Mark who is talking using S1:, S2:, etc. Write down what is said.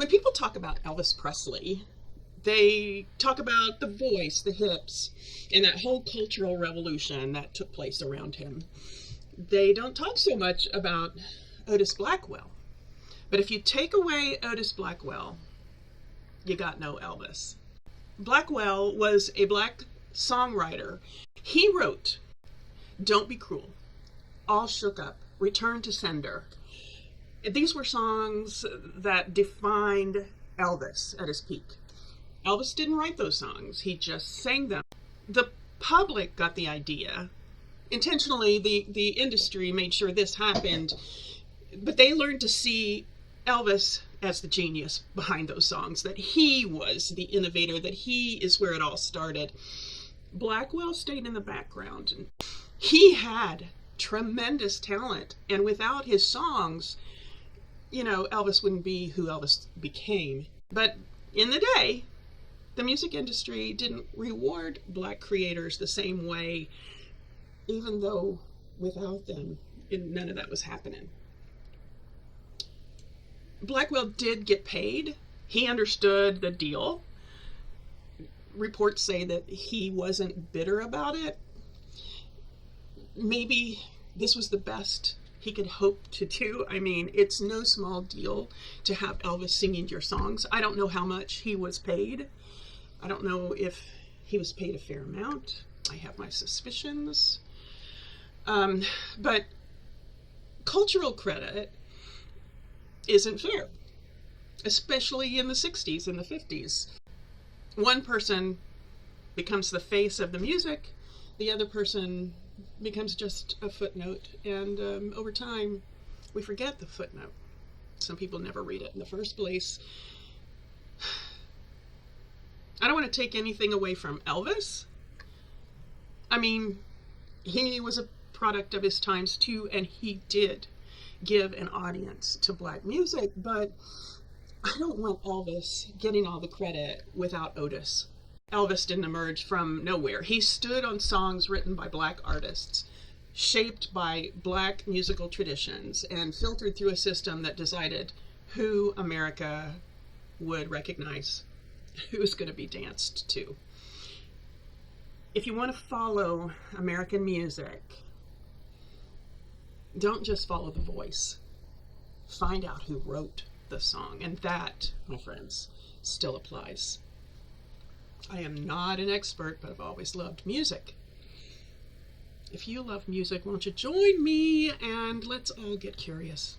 S1: When people talk about Elvis Presley, they talk about the voice, the hips, and that whole cultural revolution that took place around him. They don't talk so much about Otis Blackwell. But if you take away Otis Blackwell, you got no Elvis. Blackwell was a black songwriter. He wrote Don't Be Cruel, All Shook Up, Return to Sender. These were songs that defined Elvis at his peak. Elvis didn't write those songs, he just sang them. The public got the idea. Intentionally, the industry made sure this happened, but they learned to see Elvis as the genius behind those songs, that he was the innovator, that he is where it all started. Blackwell stayed in the background. He had tremendous talent, and without his songs, Elvis wouldn't be who Elvis became. But in the day, the music industry didn't reward black creators the same way, even though without them, none of that was happening. Blackwell did get paid. He understood the deal. Reports say that he wasn't bitter about it. Maybe this was the best he could hope to do. I mean, it's no small deal to have Elvis singing your songs. I don't know how much he was paid. I don't know if he was paid a fair amount. I have my suspicions. But cultural credit isn't fair, especially in the 60s and the 50s. One person becomes the face of the music, the other person becomes just a footnote, and over time we forget the footnote. Some people never read it in the first place. I don't want to take anything away from Elvis. I mean, he was a product of his times too, and he did give an audience to black music, but I don't want Elvis getting all the credit without Otis. Elvis didn't emerge from nowhere. He stood on songs written by black artists, shaped by black musical traditions, and filtered through a system that decided who America would recognize, who's going to be danced to. If you want to follow American music, don't just follow the voice. Find out who wrote the song. And that, my friends, still applies. I am not an expert, but I've always loved music. If you love music, won't you join me and let's all get curious.